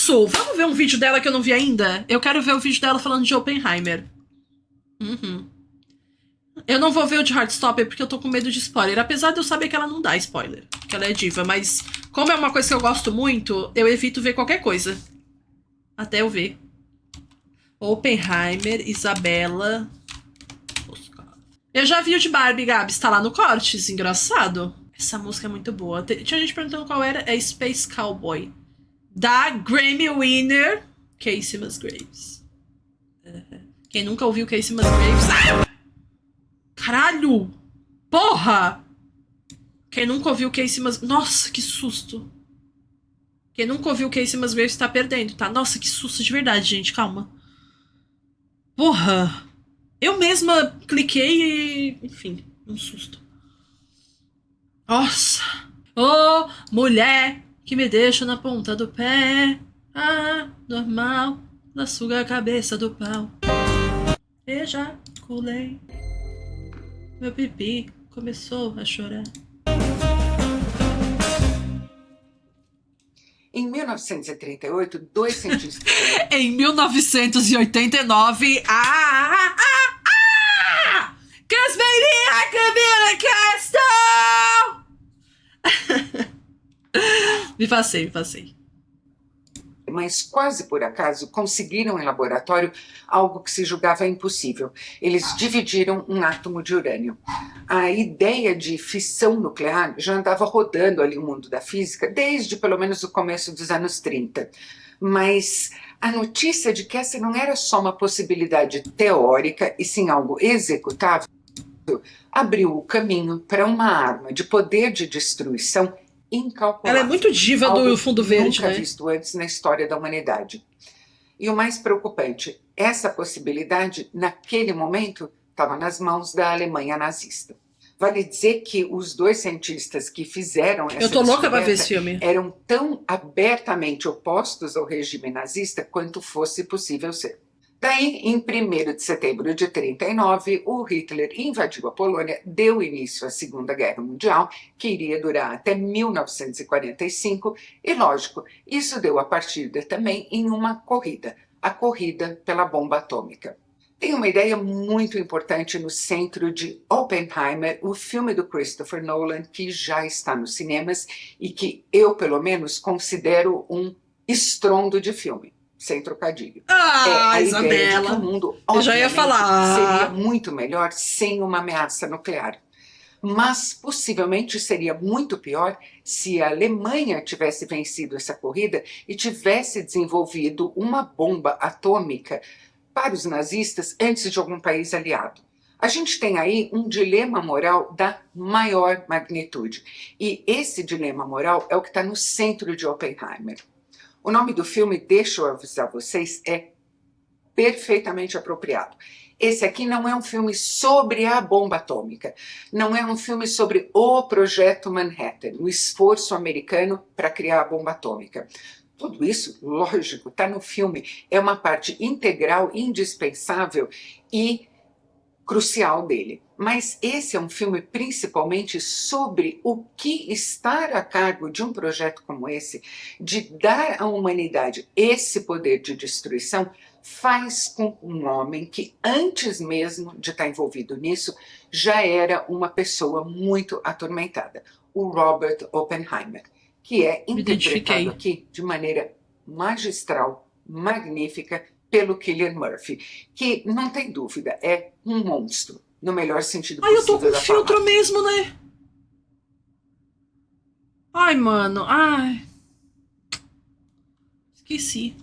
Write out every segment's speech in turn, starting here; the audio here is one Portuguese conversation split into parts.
isso! Vamos ver um vídeo dela que eu não vi ainda? Eu quero ver o vídeo dela falando de Oppenheimer. Eu não vou ver o de Heartstopper porque eu tô com medo de spoiler. Apesar de eu saber que ela não dá spoiler. Que ela é diva. Mas como é uma coisa que eu gosto muito, eu evito ver qualquer coisa. Até eu ver. Oppenheimer, Isabela. Eu já vi o de Barbie, Gabs. Tá lá no Cortes. Engraçado. Essa música é muito boa. Tinha gente perguntando qual era. É Space Cowboy. Da Grammy Winner Casey Musgraves. Quem nunca ouviu Casey Musgraves... Ah! Caralho! Porra! Quem nunca ouviu Casey Musgraves... Nossa, que susto. Quem nunca ouviu Casey Musgraves tá perdendo, tá? Nossa, que susto de verdade, gente. Calma. Porra! Eu mesma cliquei e... Enfim, um susto. Nossa! Ô, mulher que me deixa na ponta do pé. Ah, normal. Ela suga a cabeça do pau. Ejaculei. Meu pipi começou a chorar. Em 1938, dois cientistas... Em 1989... Cause baby I could be a castle! Me passei. Mas quase por acaso conseguiram em laboratório algo que se julgava impossível. Eles dividiram um átomo de urânio. A ideia de fissão nuclear já andava rodando ali no mundo da física desde pelo menos o começo dos anos 30. Mas a notícia de que essa não era só uma possibilidade teórica e sim algo executável abriu o caminho para uma arma de poder de destruição incalculável. Ela é muito diva do Fundo Verde, nunca né? visto antes na história da humanidade. E o mais preocupante, essa possibilidade, naquele momento, estava nas mãos da Alemanha nazista. Vale dizer que os dois cientistas que fizeram essa Eu tô louca pra ver esse filme. eram tão abertamente opostos ao regime nazista quanto fosse possível ser. Daí, em 1º de setembro de 1939, o Hitler invadiu a Polônia, deu início à Segunda Guerra Mundial, que iria durar até 1945, e, lógico, isso deu a partida também em uma corrida, a corrida pela bomba atômica. Tem uma ideia muito importante no centro de Oppenheimer, o filme do Christopher Nolan, que já está nos cinemas e que eu, pelo menos, considero um estrondo de filme. Sem trocadilho. A Isabela. ideia de que o mundo, eu já ia falar. seria muito melhor sem uma ameaça nuclear. Mas possivelmente seria muito pior se a Alemanha tivesse vencido essa corrida e tivesse desenvolvido uma bomba atômica para os nazistas antes de algum país aliado. A gente tem aí um dilema moral da maior magnitude. E esse dilema moral é o que está no centro de Oppenheimer. O nome do filme, deixa eu avisar vocês, é perfeitamente apropriado. Esse aqui não é um filme sobre a bomba atômica, não é um filme sobre o Projeto Manhattan, o esforço americano para criar a bomba atômica. Tudo isso, lógico, está no filme, é uma parte integral, indispensável e crucial dele. Mas esse é um filme principalmente sobre o que estar a cargo de um projeto como esse, de dar à humanidade esse poder de destruição, faz com um homem que, antes mesmo de estar envolvido nisso, já era uma pessoa muito atormentada, o Robert Oppenheimer, que é interpretado aqui de maneira magistral, magnífica, pelo Cillian Murphy, que, não tem dúvida, é um monstro, no melhor sentido possível. Eu tô com filtro mesmo, né? Ai, mano, ai. Esqueci.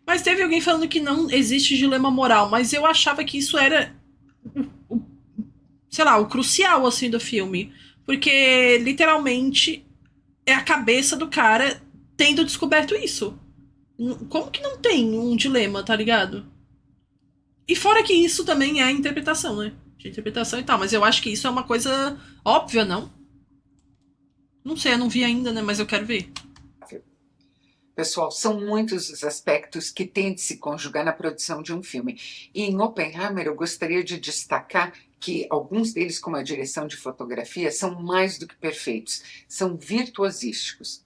Mas teve alguém falando que não existe dilema moral, mas eu achava que isso era, sei lá, o crucial, assim, do filme. Porque, literalmente, é a cabeça do cara tendo descoberto isso. Como que não tem um dilema, tá ligado? E fora que isso também é a interpretação, né? De interpretação e tal. Mas eu acho que isso é uma coisa óbvia, não? Não sei, eu não vi ainda, né? Mas eu quero ver. Pessoal, são muitos os aspectos que têm de se conjugar na produção de um filme. E em Oppenheimer eu gostaria de destacar que alguns deles, como a direção de fotografia, são mais do que perfeitos. São virtuosísticos.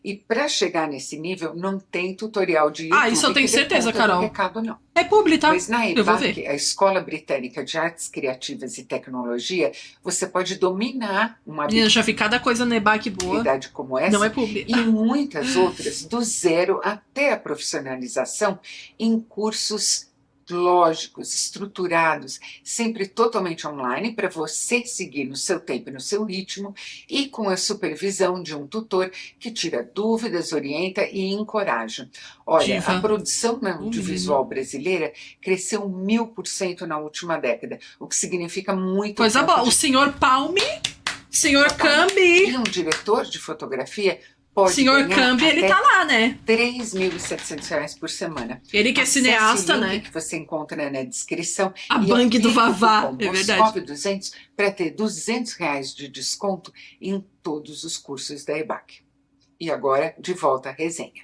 E para chegar nesse nível, não tem tutorial de YouTube. Ah, isso eu tenho que dê certeza, conta do Carol. recado, não. É publi, tá? Mas na Eu vou EBAC, ver. a Escola Britânica de Artes Criativas e Tecnologia, você pode dominar uma Menina, eu já vi cada coisa no EBAC boa. habilidade como Não é essa publi. e muitas outras, do zero até a profissionalização, em cursos lógicos, estruturados, sempre totalmente online, para você seguir no seu tempo e no seu ritmo, e com a supervisão de um tutor que tira dúvidas, orienta e encoraja. Olha, Diva. a produção audiovisual brasileira cresceu 1000% na última década, o que significa muito Coisa tempo boa. de O senhor Palme, senhor Cambi. e um diretor de fotografia pode Senhor ganhar Cambi, ele até tá lá, né? R$ 3.700 por semana. Ele que é Acesse cineasta, o link né? que você encontra na descrição. A e Bang do aplique o Vavá, cupom é verdade. Moscov200 para ter R$ 200 de desconto em todos os cursos da EBAC. E agora, de volta à resenha.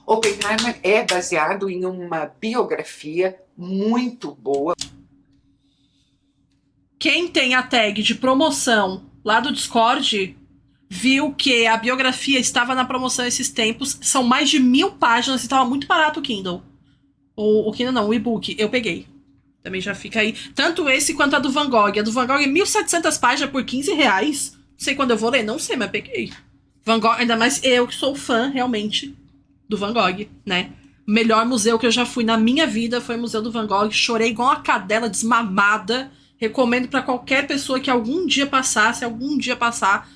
Oppenheimer é baseado em uma biografia muito boa. Quem tem a tag de promoção lá do Discord viu que a biografia estava na promoção esses tempos. São mais de 1000 páginas e estava muito barato o Kindle. O Kindle não, o e-book. Eu peguei. Também já fica aí. Tanto esse quanto a do Van Gogh. A do Van Gogh é 1700 páginas por R$ 15. Não sei quando eu vou ler, não sei, mas peguei. Van Gogh, ainda mais eu que sou fã, realmente, do Van Gogh, né? O melhor museu que eu já fui na minha vida foi o Museu do Van Gogh. Chorei igual uma cadela desmamada. Recomendo pra qualquer pessoa que algum dia passar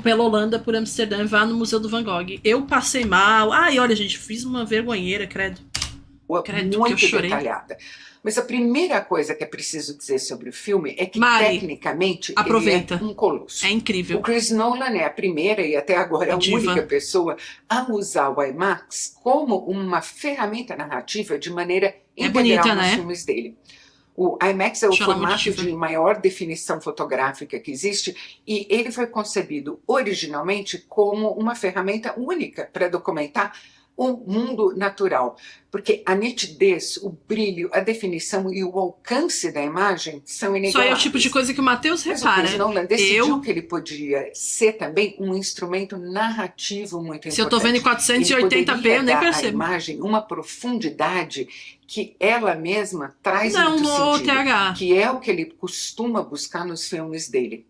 pela Holanda, por Amsterdã, vá no Museu do Van Gogh. Eu passei mal. Ai, olha, gente, fiz uma vergonheira, credo. Credo, muito que eu chorei. detalhada. Mas a primeira coisa que é preciso dizer sobre o filme é que, Mari, tecnicamente, aproveita. ele é um colosso. É incrível. O Chris Nolan é a primeira e até agora a Diva. única pessoa a usar o IMAX como uma ferramenta narrativa de maneira integral bonita, nos né? filmes dele. O IMAX é o Chama muito formato diva. de maior definição fotográfica que existe e ele foi concebido originalmente como uma ferramenta única para documentar o mundo natural, porque a nitidez, o brilho, a definição e o alcance da imagem são Só inigualáveis. é o tipo de coisa que o Matheus Mas o repara. Chris Nolan decidiu que ele podia ser também um instrumento narrativo muito importante. Se eu tô vendo em 480p, eu nem dar à percebo. imagem uma profundidade que ela mesma traz Não, muito no sentido, TH. que é o que ele costuma buscar nos filmes dele.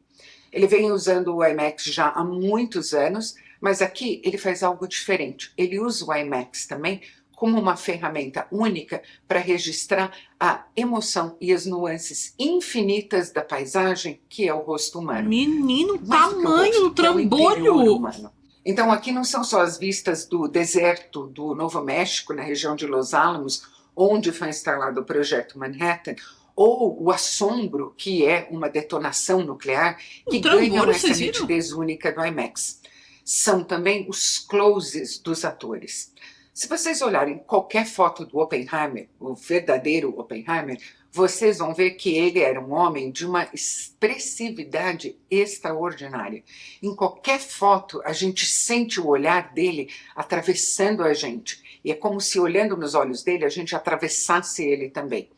Ele vem usando o IMAX já há muitos anos, mas aqui ele faz algo diferente. Ele usa o IMAX também como uma ferramenta única para registrar a emoção e as nuances infinitas da paisagem, que é o rosto humano. Menino, Mais do que o tamanho do rosto, que é o interior trambolho. humano. Então aqui não são só as vistas do deserto do Novo México, na região de Los Alamos, onde foi instalado o Projeto Manhattan, ou o assombro, que é uma detonação nuclear, que ganham essa vocês viram? nitidez única do IMAX. São também os closes dos atores. Se vocês olharem qualquer foto do Oppenheimer, o verdadeiro Oppenheimer, vocês vão ver que ele era um homem de uma expressividade extraordinária. Em qualquer foto, a gente sente o olhar dele atravessando a gente. E é como se, olhando nos olhos dele, a gente atravessasse ele também.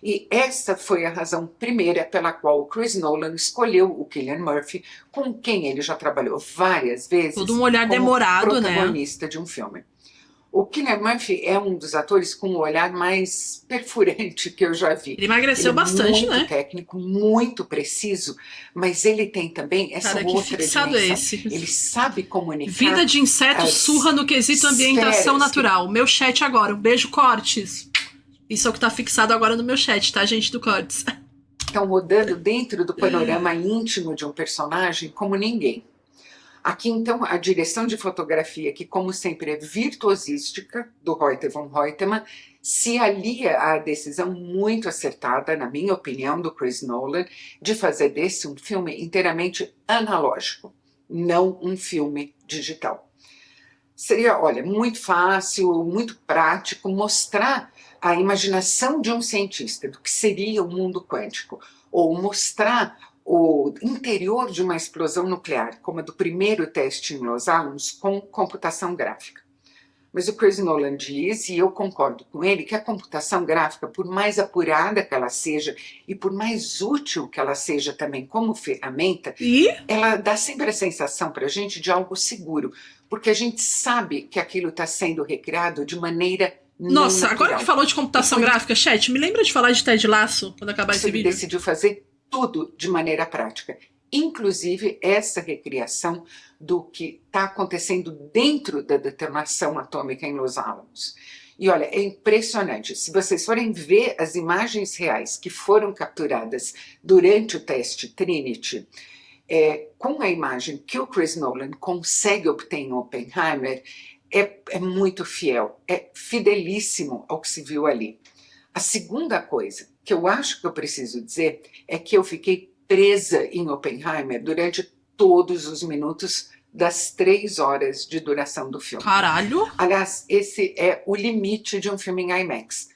E essa foi a razão primeira pela qual o Chris Nolan escolheu o Cillian Murphy, com quem ele já trabalhou várias vezes, Todo um olhar como demorado, né? protagonista de um filme. O Cillian Murphy é um dos atores com o olhar mais perfurante que eu já vi. Ele emagreceu Ele é bastante, muito né? técnico, muito preciso, mas ele tem também essa Cara, que outra fixado dimensão. esse. Ele sabe comunicar. Vida de inseto as surra no quesito ambientação esferas natural. Meu chat agora. Um beijo, Cortes. Isso é o que tá fixado agora no meu chat, tá, gente do Cortes? Estão rodando dentro do panorama íntimo de um personagem como ninguém. Aqui, então, a direção de fotografia, que como sempre é virtuosística, do Reuter von Reutemann, se alia à decisão muito acertada, na minha opinião, do Chris Nolan, de fazer desse um filme inteiramente analógico, não um filme digital. Seria, olha, muito fácil, muito prático mostrar a imaginação de um cientista do que seria o mundo quântico, ou mostrar o interior de uma explosão nuclear, como a do primeiro teste em Los Alamos, com computação gráfica. Mas o Chris Nolan diz, e eu concordo com ele, que a computação gráfica, por mais apurada que ela seja e por mais útil que ela seja também como ferramenta, ela dá sempre a sensação para a gente de algo seguro, porque a gente sabe que aquilo está sendo recriado de maneira Nossa, não agora que falou de computação gráfica, chat, me lembra de falar de Ted Lasso quando acabar esse vídeo? Ele decidiu fazer tudo de maneira prática, inclusive essa recriação do que está acontecendo dentro da detonação atômica em Los Alamos. E olha, é impressionante. Se vocês forem ver as imagens reais que foram capturadas durante o teste Trinity, com a imagem que o Chris Nolan consegue obter em Oppenheimer, é muito fiel, é fidelíssimo ao que se viu ali. A segunda coisa que eu acho que eu preciso dizer é que eu fiquei presa em Oppenheimer durante todos os minutos das 3 horas de duração do filme. Caralho! Aliás, esse é o limite de um filme em IMAX.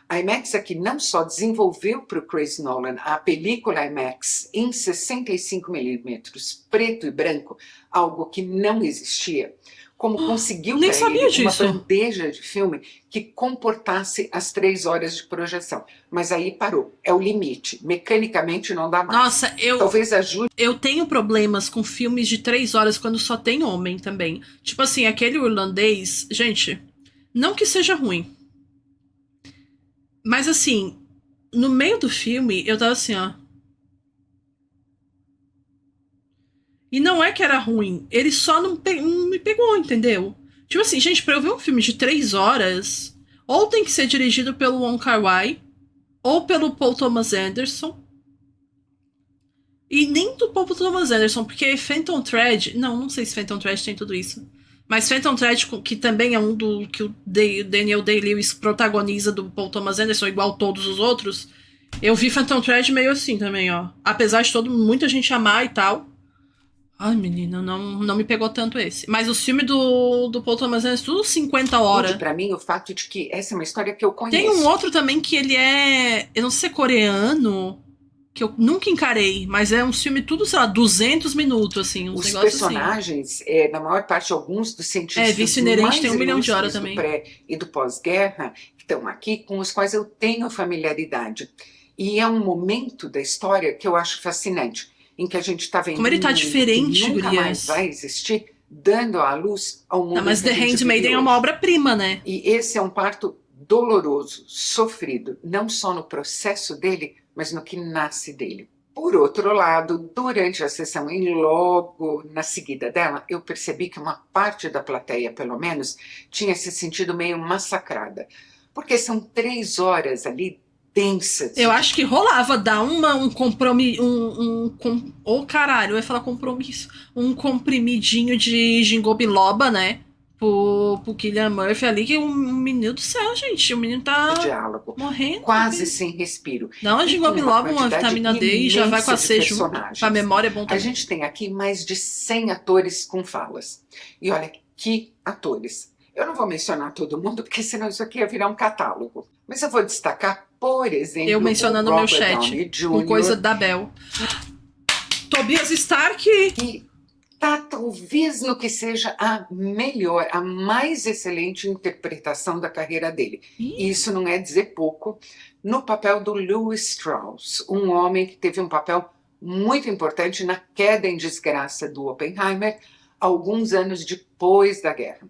A IMAX aqui não só desenvolveu para o Chris Nolan a película IMAX em 65mm, preto e branco, algo que não existia, como conseguiu Nem para sabia ele disso. uma bandeja de filme que comportasse as 3 horas de projeção. Mas aí parou, é o limite, mecanicamente não dá mais. Nossa, Talvez ajude. eu tenho problemas com filmes de 3 horas quando só tem homem também. Tipo assim, aquele irlandês, gente, não que seja ruim. Mas assim, no meio do filme, eu tava assim, ó. E não é que era ruim, ele só não me pegou, entendeu? Tipo assim, gente, pra eu ver um filme de 3 horas, ou tem que ser dirigido pelo Wong Kar-wai, ou pelo Paul Thomas Anderson. E nem do Paul Thomas Anderson, porque Phantom Thread... Não sei se Phantom Thread tem tudo isso. Mas Phantom Thread, que também é um do que o Daniel Day-Lewis protagoniza do Paul Thomas Anderson, igual todos os outros. Eu vi Phantom Thread meio assim também, ó. Apesar de muita gente amar e tal. Ai, menina, não me pegou tanto esse. Mas o filme do Paul Thomas Anderson, tudo 50 horas. Pra mim, o fato de que essa é uma história que eu conheço. Tem um outro também que ele é... Eu não sei se é coreano... que eu nunca encarei, mas é um filme tudo, sei lá, 200 minutos, assim, uns Os negócios personagens, na maior parte, alguns dos cientistas Vício Inerente mais tem 1 milhão de horas ilustres também. do pré e do pós-guerra, que estão aqui, com os quais eu tenho familiaridade. E é um momento da história que eu acho fascinante, em que a gente está vendo Como ele tá um mundo diferente, que nunca gurias. mais vai existir, dando à luz ao mundo Não, mas que The a gente Handmaiden vive é uma hoje. obra-prima, né? E esse é um parto doloroso, sofrido, não só no processo dele, mas no que nasce dele. Por outro lado, durante a sessão e logo na seguida dela, eu percebi que uma parte da plateia, pelo menos, tinha se sentido meio massacrada. Porque são 3 horas ali densas. Eu acho que rolava dar um compromisso. Ô, caralho, eu ia falar compromisso. Um comprimidinho de ginkgo biloba, né? Pro Cillian Murphy ali, que um menino do céu, gente. O menino tá diálogo, morrendo. quase sem respiro. Dá uma ginkgo biloba, uma vitamina D e já vai com a C junto. Pra memória é bom A também. gente tem aqui mais de 100 atores com falas. E olha, que atores. Eu não vou mencionar todo mundo, porque senão isso aqui ia virar um catálogo. Mas eu vou destacar, por exemplo, Eu mencionando o no meu Robert chat, Downey com Jr., coisa da Bel. Tobias Stark. que está talvez no que seja a melhor, a mais excelente interpretação da carreira dele. E isso não é dizer pouco, no papel do Lewis Strauss, um homem que teve um papel muito importante na queda em desgraça do Oppenheimer, alguns anos depois da guerra.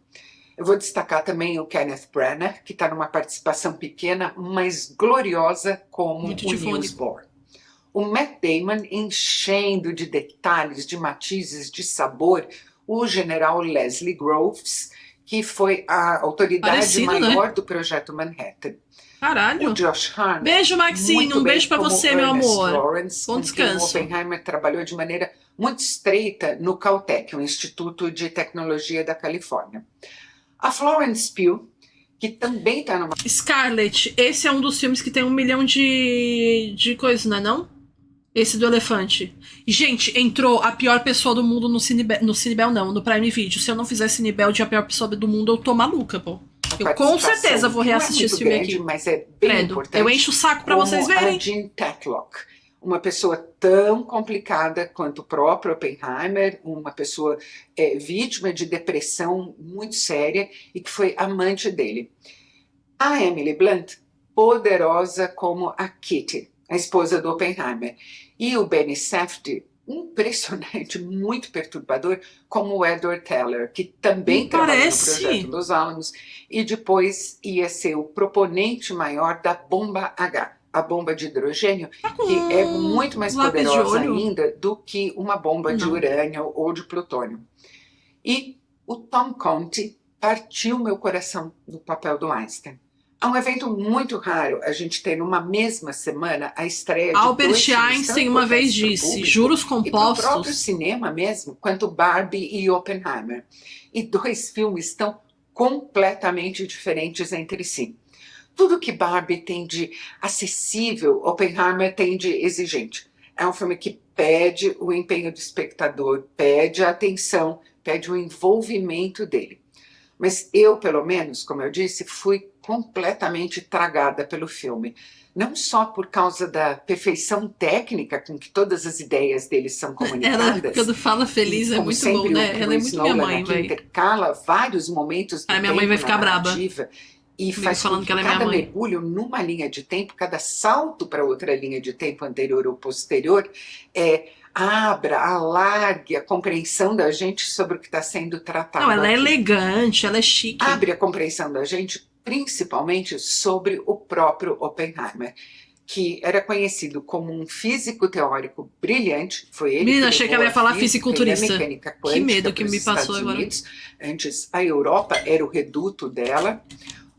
Eu vou destacar também o Kenneth Branagh, que está numa participação pequena, mas gloriosa como Muito o difônico. Niels Bohr. O Matt Damon enchendo de detalhes, de matizes, de sabor, o general Leslie Groves, que foi a autoridade Parecido, maior do projeto Manhattan. Caralho. O Josh Hartnett, Beijo, Maxine. muito Um bem beijo pra como você, meu Ernest amor. Lawrence, Bom com quem o descanso. Oppenheimer trabalhou de maneira muito estreita no Caltech, o Instituto de Tecnologia da Califórnia. A Florence Pugh, que também está numa... Scarlett, esse é um dos filmes que tem 1 milhão de coisas, não é não? Esse do elefante. Gente, entrou a pior pessoa do mundo no Cinebel não, no Prime Video. Se eu não fizer Cinebel de a pior pessoa do mundo, eu tô maluca, pô. Eu com certeza vou reassistir esse filme grande, aqui. mas é bem Credo. importante. Eu encho o saco pra vocês como verem. a Jean Tatlock, uma pessoa tão complicada quanto o próprio Oppenheimer, uma pessoa vítima de depressão muito séria e que foi amante dele. A Emily Blunt, poderosa como a Kitty, a esposa do Oppenheimer, e o Benny Safdie, impressionante, muito perturbador, como o Edward Teller, que também trabalhou no projeto Los Alamos e depois ia ser o proponente maior da bomba H, a bomba de hidrogênio, que é muito mais poderosa ainda do que uma bomba de urânio ou de plutônio. E o Tom Conti partiu meu coração no papel do Einstein. É um evento muito raro a gente ter numa mesma semana a estreia de Albert dois filmes Einstein uma vez disse, juros compostos. E pro próprio cinema mesmo, quanto Barbie e Oppenheimer. E dois filmes tão completamente diferentes entre si. Tudo que Barbie tem de acessível, Oppenheimer tem de exigente. É um filme que pede o empenho do espectador, pede a atenção, pede o envolvimento dele. Mas eu, pelo menos, como eu disse, fui completamente tragada pelo filme. Não só por causa da perfeição técnica com que todas as ideias dele são comunicadas. Ela, quando fala feliz, é muito bom, né? Ela é muito minha mãe, velho. Intercala vários momentos do minha mãe vai ficar braba. E faz falando que ela é minha cada mãe. mergulho numa linha de tempo, cada salto para outra linha de tempo anterior ou posterior, abra, alargue a compreensão da gente sobre o que está sendo tratado. Não, ela é aqui. elegante, ela é chique. Abre a compreensão da gente, principalmente sobre o próprio Oppenheimer, que era conhecido como um físico teórico brilhante. Foi ele Menina, que achei que ela ia falar fisiculturista. Que medo que me passou agora. Antes, a Europa era o reduto dela.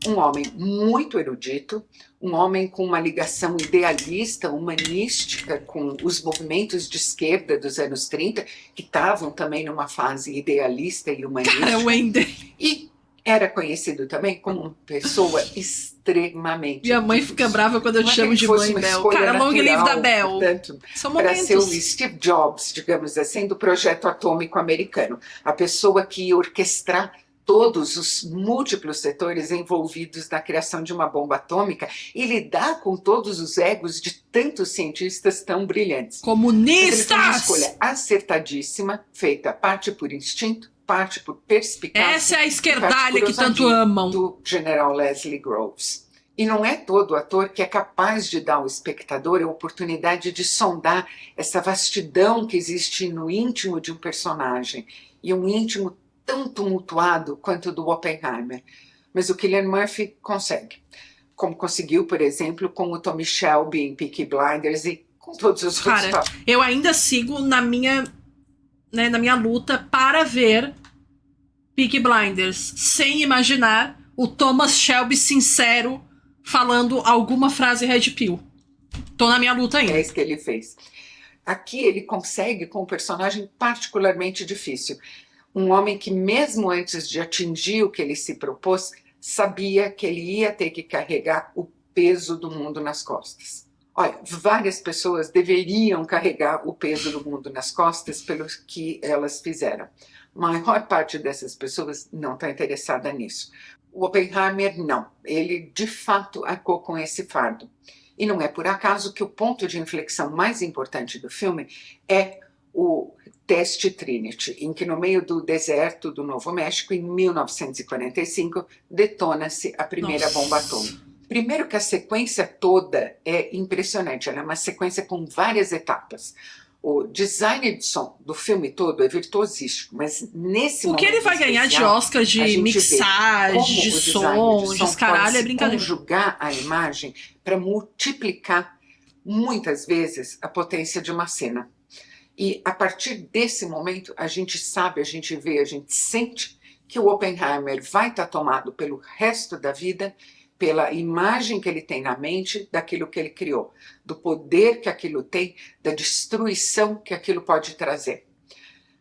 Um homem muito erudito, um homem com uma ligação idealista, humanística, com os movimentos de esquerda dos anos 30, que estavam também numa fase idealista e humanística. Cara, Wender. E era conhecido também como uma pessoa extremamente... Minha mãe fica brava quando eu te chamo de mãe, Bel. Cara, long live da Bel. São momentos. Para ser o Steve Jobs, digamos assim, do projeto atômico americano. A pessoa que ia orquestrar todos os múltiplos setores envolvidos na criação de uma bomba atômica e lidar com todos os egos de tantos cientistas tão brilhantes. Comunistas! Uma escolha acertadíssima, feita parte por instinto, parte por perspicácia. Essa é a esquerdalha que tanto amam. Do general Leslie Groves. E não é todo ator que é capaz de dar ao espectador a oportunidade de sondar essa vastidão que existe no íntimo de um personagem, e um íntimo tão tumultuado quanto o do Oppenheimer. Mas o Cillian Murphy consegue. Como conseguiu, por exemplo, com o Tommy Shelby em Peaky Blinders e com todos os outros. Cara, eu ainda sigo na minha luta para ver Peaky Blinders, sem imaginar o Thomas Shelby sincero falando alguma frase Red Pill. Tô na minha luta ainda. É isso que ele fez. Aqui ele consegue com um personagem particularmente difícil. Um homem que, mesmo antes de atingir o que ele se propôs, sabia que ele ia ter que carregar o peso do mundo nas costas. Olha, várias pessoas deveriam carregar o peso do mundo nas costas pelo que elas fizeram. A maior parte dessas pessoas não está interessada nisso. O Oppenheimer, não. Ele, de fato, arcou com esse fardo. E não é por acaso que o ponto de inflexão mais importante do filme é o teste Trinity, em que no meio do deserto do Novo México, em 1945, detona-se a primeira bomba atômica. Primeiro que a sequência toda é impressionante, ela é uma sequência com várias etapas. O design de som do filme todo é virtuosístico, mas nesse momento o que ele vai ganhar de Oscar de mixagem, de som, de caralho, é brincadeira. Conjugar a imagem para multiplicar muitas vezes a potência de uma cena. E a partir desse momento, a gente sabe, a gente vê, a gente sente que o Oppenheimer vai estar tomado pelo resto da vida, pela imagem que ele tem na mente daquilo que ele criou, do poder que aquilo tem, da destruição que aquilo pode trazer.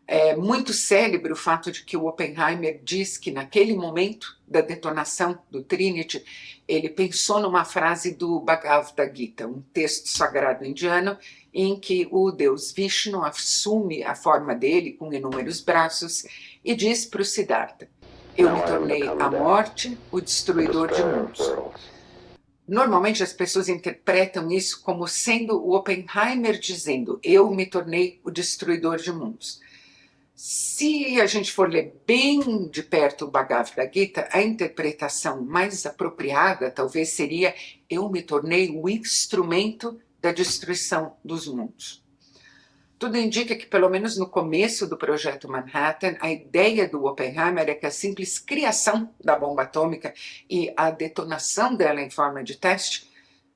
É muito célebre o fato de que o Oppenheimer diz que naquele momento da detonação do Trinity, ele pensou numa frase do Bhagavad Gita, um texto sagrado indiano, em que o deus Vishnu assume a forma dele com inúmeros braços e diz para o Siddhartha: eu me tornei a morte, o destruidor de mundos. Normalmente as pessoas interpretam isso como sendo o Oppenheimer dizendo: eu me tornei o destruidor de mundos. Se a gente for ler bem de perto o Bhagavad Gita, a interpretação mais apropriada talvez seria: eu me tornei o instrumento da destruição dos mundos. Tudo indica que, pelo menos no começo do projeto Manhattan, a ideia do Oppenheimer é que a simples criação da bomba atômica e a detonação dela em forma de teste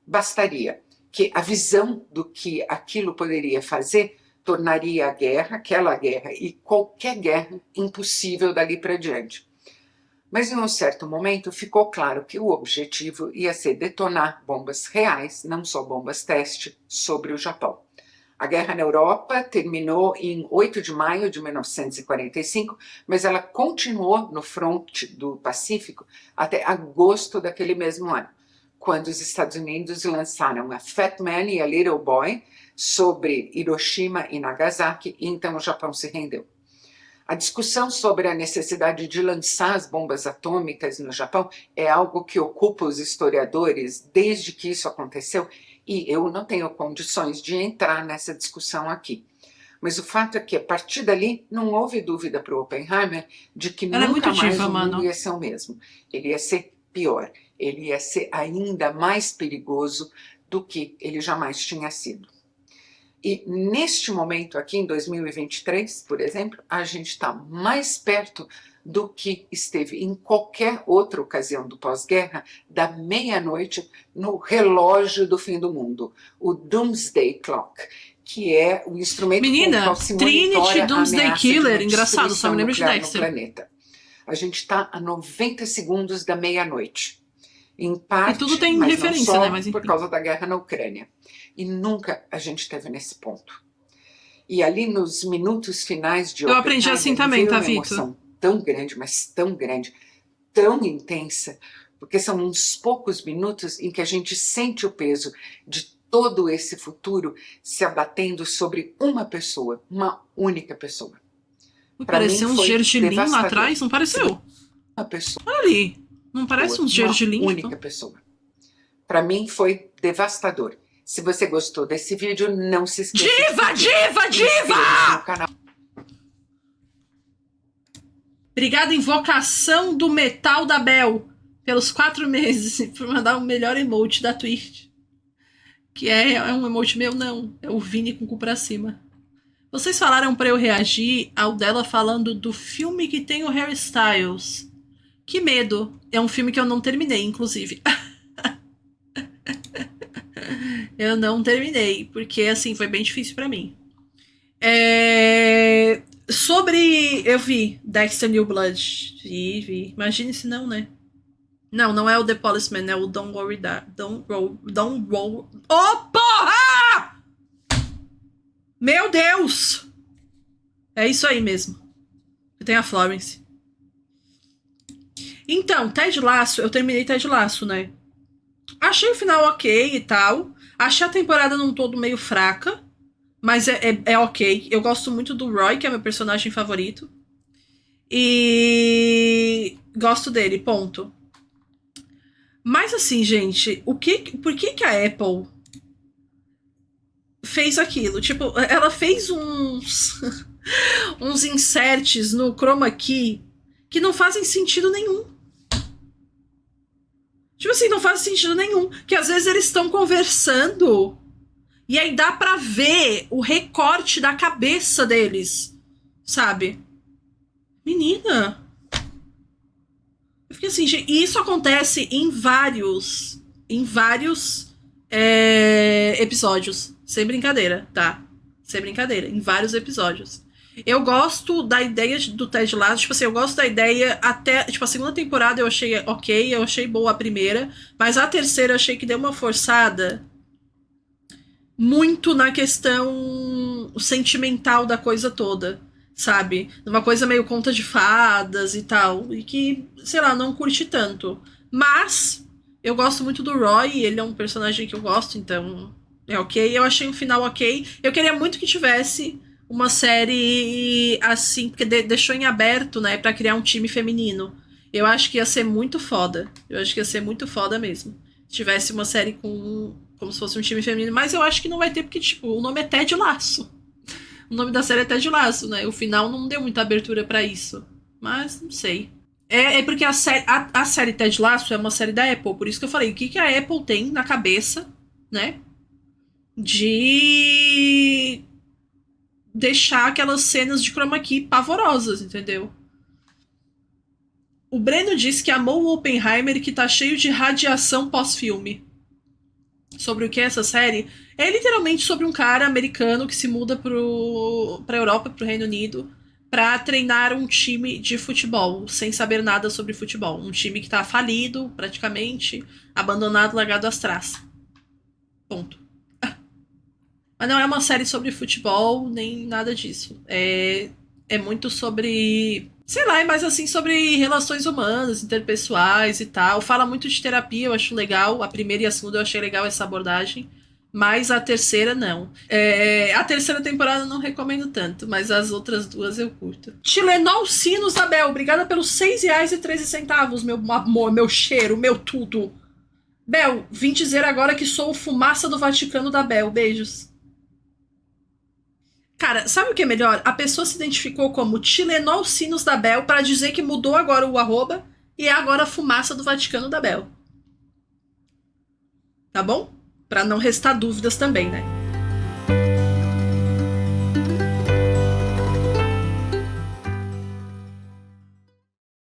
bastaria, que a visão do que aquilo poderia fazer tornaria a guerra, aquela guerra e qualquer guerra, impossível dali para diante. Mas em um certo momento ficou claro que o objetivo ia ser detonar bombas reais, não só bombas teste, sobre o Japão. A guerra na Europa terminou em 8 de maio de 1945, mas ela continuou no fronte do Pacífico até agosto daquele mesmo ano, quando os Estados Unidos lançaram a Fat Man e a Little Boy sobre Hiroshima e Nagasaki, e então o Japão se rendeu. A discussão sobre a necessidade de lançar as bombas atômicas no Japão é algo que ocupa os historiadores desde que isso aconteceu, e eu não tenho condições de entrar nessa discussão aqui. Mas o fato é que, a partir dali, não houve dúvida para o Oppenheimer de que Ela nunca é muito mais diva, o mundo mano. ia ser o mesmo. Ele ia ser pior, ele ia ser ainda mais perigoso do que ele jamais tinha sido. E neste momento aqui, em 2023, por exemplo, a gente está mais perto do que esteve em qualquer outra ocasião do pós-guerra, da meia-noite no relógio do fim do mundo, o Doomsday Clock, que é o instrumento com o Menina, qual se Trinity monitora a Doomsday ameaça de Killer, uma engraçado, só me destruição lembro de nuclear no Dexter. planeta. A gente está a 90 segundos da meia-noite. Em E parte, tudo tem mas referência, não só, né? Mas por enfim. causa da guerra na Ucrânia. E nunca a gente esteve nesse ponto. E ali nos minutos finais de Eu aprendi Oppenheimer, assim também, veio tá, uma Vitor? emoção tão grande, mas tão grande, tão intensa, porque são uns poucos minutos em que a gente sente o peso de todo esse futuro se abatendo sobre uma pessoa, uma única pessoa. Pra Parecia mim uns foi gergelim lá devastador. atrás, não pareceu? Uma pessoa, Olha ali. Não parece uns gergelim? uma única pessoa. Para mim foi devastador. Se você gostou desse vídeo, não se esqueça de inscrever-se no canal. Obrigada, Invocação do Metal da Bel, pelos 4 meses, por mandar o melhor emote da Twitch. Que é um emote meu? Não. É o Vini com o cu pra cima. Vocês falaram pra eu reagir ao dela falando do filme que tem o Harry Styles. Que medo. É um filme que eu não terminei, inclusive. Eu não terminei, porque, assim, foi bem difícil pra mim. Sobre... Eu vi Dexter New Blood. Vi. Imagine se não, né? Não é o The Policeman, é o Don't Worry That. Don't Roll... Oh, porra! Meu Deus! É isso aí mesmo. Tem a Florence. Então, Ted Lasso, eu terminei Ted Lasso, né? Achei o final ok e tal. Achei a temporada num todo meio fraca. Mas é ok. Eu gosto muito do Roy, que é meu personagem favorito. E gosto dele, ponto. Mas assim, gente, por que a Apple fez aquilo? Tipo, ela fez uns inserts no Chroma Key que não fazem sentido nenhum. Tipo assim, não faz sentido nenhum. Que às vezes eles estão conversando e aí dá pra ver o recorte da cabeça deles, sabe? Menina. Eu fiquei assim, gente, e isso acontece em vários episódios. Sem brincadeira, tá? Sem brincadeira, em vários episódios. Eu gosto da ideia do Ted Lasso, tipo assim, eu gosto da ideia até, tipo, a segunda temporada eu achei ok, eu achei boa a primeira, mas a terceira eu achei que deu uma forçada muito na questão sentimental da coisa toda, sabe? Uma coisa meio conta de fadas e tal, e que, sei lá, não curti tanto. Mas eu gosto muito do Roy, ele é um personagem que eu gosto, então é ok. Eu achei um final ok. Eu queria muito que tivesse uma série assim, porque deixou em aberto, né, pra criar um time feminino. Eu acho que ia ser muito foda. Eu acho que ia ser muito foda mesmo. tivesse uma série com como se fosse um time feminino, mas eu acho que não vai ter, porque, tipo, o nome é Ted Lasso. O nome da série é Ted Lasso, né? O final não deu muita abertura pra isso. Mas, não sei. É porque a série Ted Lasso é uma série da Apple, por isso que eu falei, o que a Apple tem na cabeça, né? De deixar aquelas cenas de chroma key pavorosas, entendeu? O Breno disse que amou o Oppenheimer e que tá cheio de radiação pós-filme. Sobre o que é essa série? É literalmente sobre um cara americano que se muda pra Europa, pro Reino Unido, pra treinar um time de futebol, sem saber nada sobre futebol. Um time que tá falido, praticamente, abandonado, largado às traças. Ponto. Mas não é uma série sobre futebol, nem nada disso. É muito sobre... Sei lá, é mais assim sobre relações humanas, interpessoais e tal. Fala muito de terapia, eu acho legal. A primeira e a segunda eu achei legal essa abordagem. Mas a terceira, não. A terceira temporada eu não recomendo tanto, mas as outras duas eu curto. Tilenol Sinos da Bel, obrigada pelos R$6,13, meu amor, meu cheiro, meu tudo. Bel, vim dizer agora que sou o fumaça do Vaticano da Bel. Beijos. Cara, sabe o que é melhor? A pessoa se identificou como Tilenol Sinos da Bel pra dizer que mudou agora o arroba e é agora a fumaça do Vaticano da Bel. Tá bom? Pra não restar dúvidas também, né?